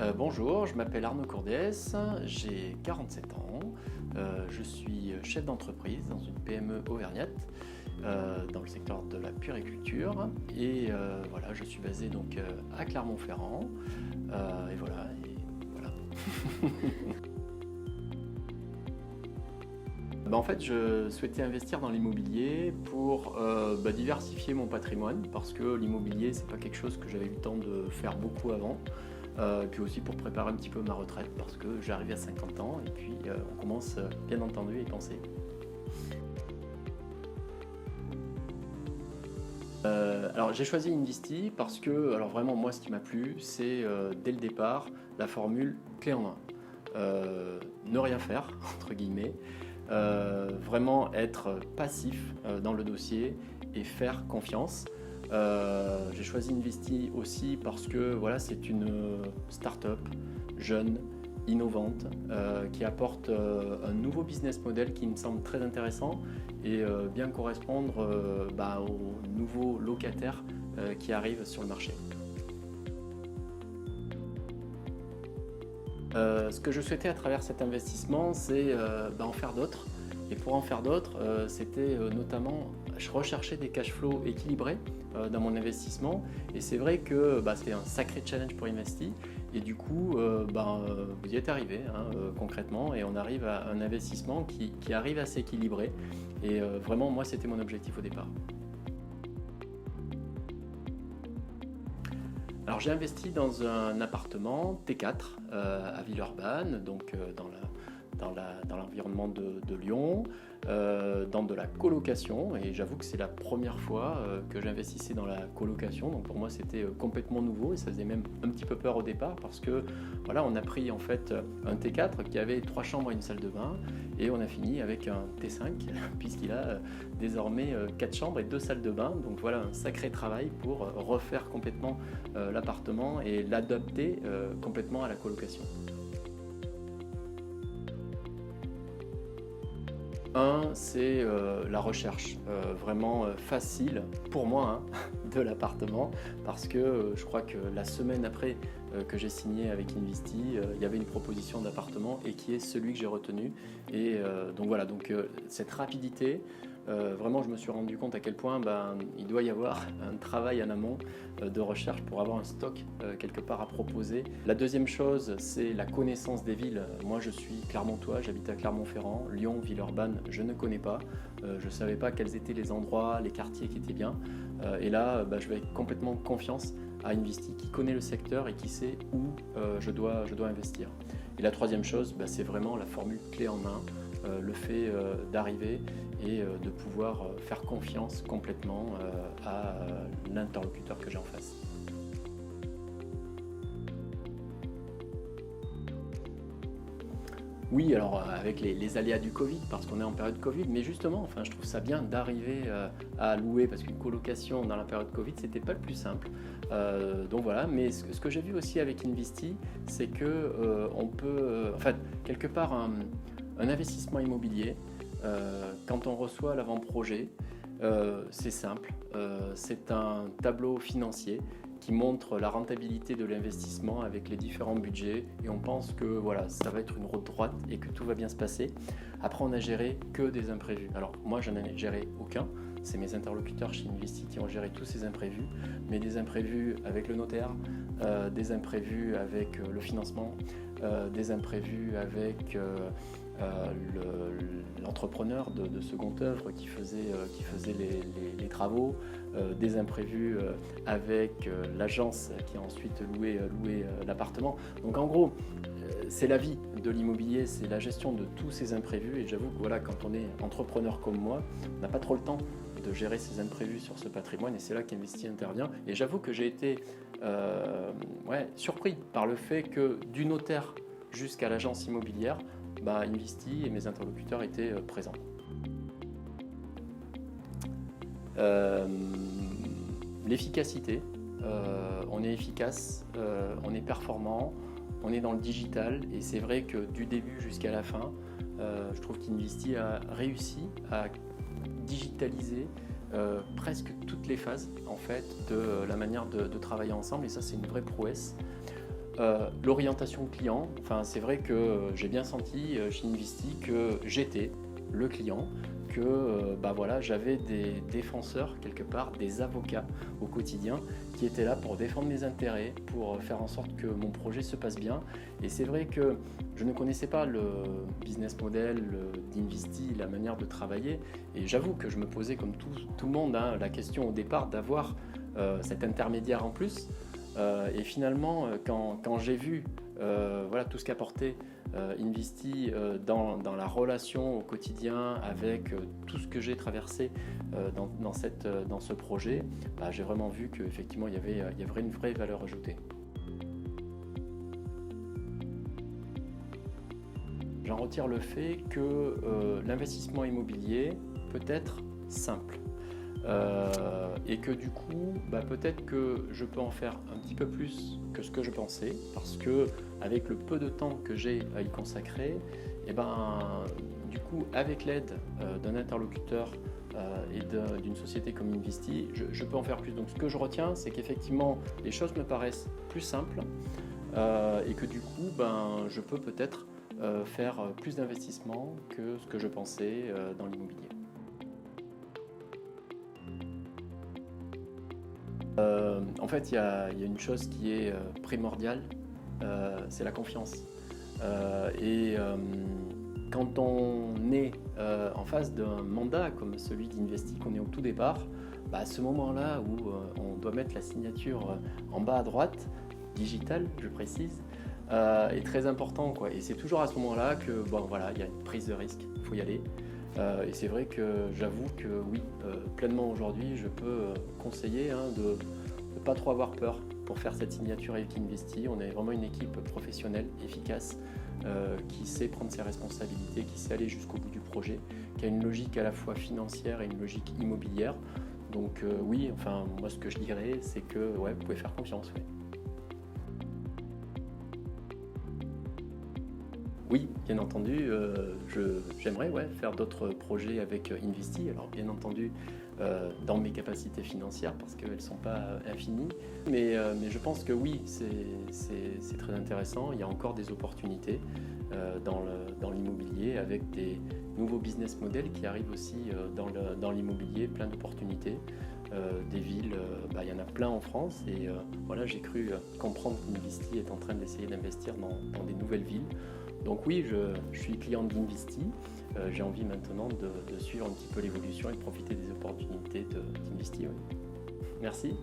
Bonjour, je m'appelle Arnaud Courdiès, j'ai 47 ans, je suis chef d'entreprise dans une PME auvergnate dans le secteur de la puériculture et voilà, je suis basé donc à Clermont-Ferrand et voilà. En fait, je souhaitais investir dans l'immobilier pour diversifier mon patrimoine parce que l'immobilier, c'est pas quelque chose que j'avais eu le temps de faire beaucoup avant. Et puis aussi pour préparer un petit peu ma retraite parce que j'arrive à 50 ans et puis on commence bien entendu à y penser. Alors j'ai choisi Investy parce que, alors vraiment moi ce qui m'a plu c'est dès le départ la formule clé en main. Ne rien faire entre guillemets, vraiment être passif dans le dossier et faire confiance. J'ai choisi Investy aussi parce que voilà, c'est une start-up jeune, innovante, qui apporte un nouveau business model qui me semble très intéressant et bien correspondre aux nouveaux locataires qui arrivent sur le marché. Ce que je souhaitais à travers cet investissement, c'est en faire d'autres. Et pour en faire d'autres, c'était notamment, je recherchais des cash flows équilibrés dans mon investissement. Et c'est vrai que c'était un sacré challenge pour Investy. Et du coup, vous y êtes arrivé concrètement. Et on arrive à un investissement qui arrive à s'équilibrer. Et vraiment, moi, c'était mon objectif au départ. Alors j'ai investi dans un appartement T4 à Villeurbanne, donc dans l'environnement de Lyon, dans de la colocation, et j'avoue que c'est la première fois que j'investissais dans la colocation, donc pour moi c'était complètement nouveau et ça faisait même un petit peu peur au départ parce que voilà, on a pris en fait un T4 qui avait 3 chambres et une salle de bain et on a fini avec un T5 puisqu'il a désormais 4 chambres et 2 salles de bain, donc voilà un sacré travail pour refaire complètement l'appartement et l'adapter complètement à la colocation. C'est la recherche vraiment facile pour moi de l'appartement parce que je crois que la semaine après que j'ai signé avec Investy, il y avait une proposition d'appartement et qui est celui que j'ai retenu. Et donc voilà, cette rapidité, vraiment je me suis rendu compte à quel point il doit y avoir un travail en amont de recherche pour avoir un stock quelque part à proposer. La deuxième chose, c'est la connaissance des villes. Moi je suis clermontois, j'habite à Clermont-Ferrand, Lyon, Villeurbanne, je ne connais pas. Je ne savais pas quels étaient les endroits, les quartiers qui étaient bien. Et là, je vais avec complètement confiance à Investy qui connaît le secteur et qui sait où je dois investir. Et la troisième chose, c'est vraiment la formule clé en main, le fait d'arriver et de pouvoir faire confiance complètement à l'interlocuteur que j'ai en face. Oui, alors avec les aléas du Covid, parce qu'on est en période Covid, mais justement, enfin, je trouve ça bien d'arriver à louer, parce qu'une colocation dans la période Covid, c'était pas le plus simple. Donc voilà, mais ce que j'ai vu aussi avec Investy, c'est que on peut, quelque part, un investissement immobilier, quand on reçoit l'avant-projet, c'est simple, c'est un tableau financier qui montre la rentabilité de l'investissement avec les différents budgets et on pense que voilà, ça va être une route droite et que tout va bien se passer. Après, on n'a géré que des imprévus. Alors moi, je n'en ai géré aucun. C'est mes interlocuteurs chez Investy qui ont géré tous ces imprévus, mais des imprévus avec le notaire, des imprévus avec le financement, des imprévus avec l'entrepreneur de seconde œuvre qui faisait les travaux, des imprévus avec l'agence qui a ensuite loué l'appartement. Donc en gros, c'est la vie de l'immobilier, c'est la gestion de tous ces imprévus et j'avoue que voilà, quand on est entrepreneur comme moi, on n'a pas trop le temps de gérer ces imprévus sur ce patrimoine et c'est là qu'Investy intervient. Et j'avoue que j'ai été surpris par le fait que du notaire jusqu'à l'agence immobilière, Investy et mes interlocuteurs étaient présents. L'efficacité, on est efficace, on est performant, on est dans le digital et c'est vrai que du début jusqu'à la fin, je trouve qu'Investy a réussi à digitaliser presque toutes les phases en fait, de la manière de travailler ensemble et ça c'est une vraie prouesse. L'orientation client, enfin, c'est vrai que j'ai bien senti chez Investi que j'étais le client, que voilà, j'avais des défenseurs quelque part, des avocats au quotidien qui étaient là pour défendre mes intérêts, pour faire en sorte que mon projet se passe bien. Et c'est vrai que je ne connaissais pas le business model d'Investi, la manière de travailler, et j'avoue que je me posais comme tout le monde la question au départ d'avoir cet intermédiaire en plus. Et finalement, quand j'ai vu voilà, tout ce qu'apportait Investi dans la relation au quotidien avec tout ce que j'ai traversé dans ce projet, j'ai vraiment vu qu'effectivement il y avait une vraie valeur ajoutée. J'en retire le fait que l'investissement immobilier peut être simple. Et que du coup, peut-être que je peux en faire un petit peu plus que ce que je pensais, parce que avec le peu de temps que j'ai à y consacrer, du coup, avec l'aide d'un interlocuteur et d'une société comme Investi, je peux en faire plus. Donc ce que je retiens, c'est qu'effectivement, les choses me paraissent plus simples et que du coup, je peux peut-être faire plus d'investissements que ce que je pensais dans l'immobilier. En fait, il y a une chose qui est primordiale, c'est la confiance. Quand on est en face d'un mandat comme celui d'Investi, qu'on est au tout départ, à ce moment-là où on doit mettre la signature en bas à droite, digitale, je précise, est très important, quoi. Et c'est toujours à ce moment-là que il y a une prise de risque, il faut y aller. Et c'est vrai que j'avoue que oui, pleinement aujourd'hui, je peux conseiller de ne pas trop avoir peur pour faire cette signature avec Investi. On est vraiment une équipe professionnelle, efficace, qui sait prendre ses responsabilités, qui sait aller jusqu'au bout du projet, qui a une logique à la fois financière et une logique immobilière. Donc oui, enfin moi ce que je dirais, c'est que vous pouvez faire confiance. Ouais. Oui, bien entendu, j'aimerais faire d'autres projets avec Investi. Alors bien entendu, dans mes capacités financières, parce qu'elles ne sont pas infinies. Mais je pense que oui, c'est très intéressant. Il y a encore des opportunités dans l'immobilier, avec des nouveaux business models qui arrivent aussi dans l'immobilier, plein d'opportunités. Des villes, il y en a plein en France. Et j'ai cru comprendre qu'Investi est en train d'essayer d'investir dans des nouvelles villes. Donc oui, je suis client d'Investi. J'ai envie maintenant de suivre un petit peu l'évolution et de profiter des opportunités d'Investi. Oui. Merci.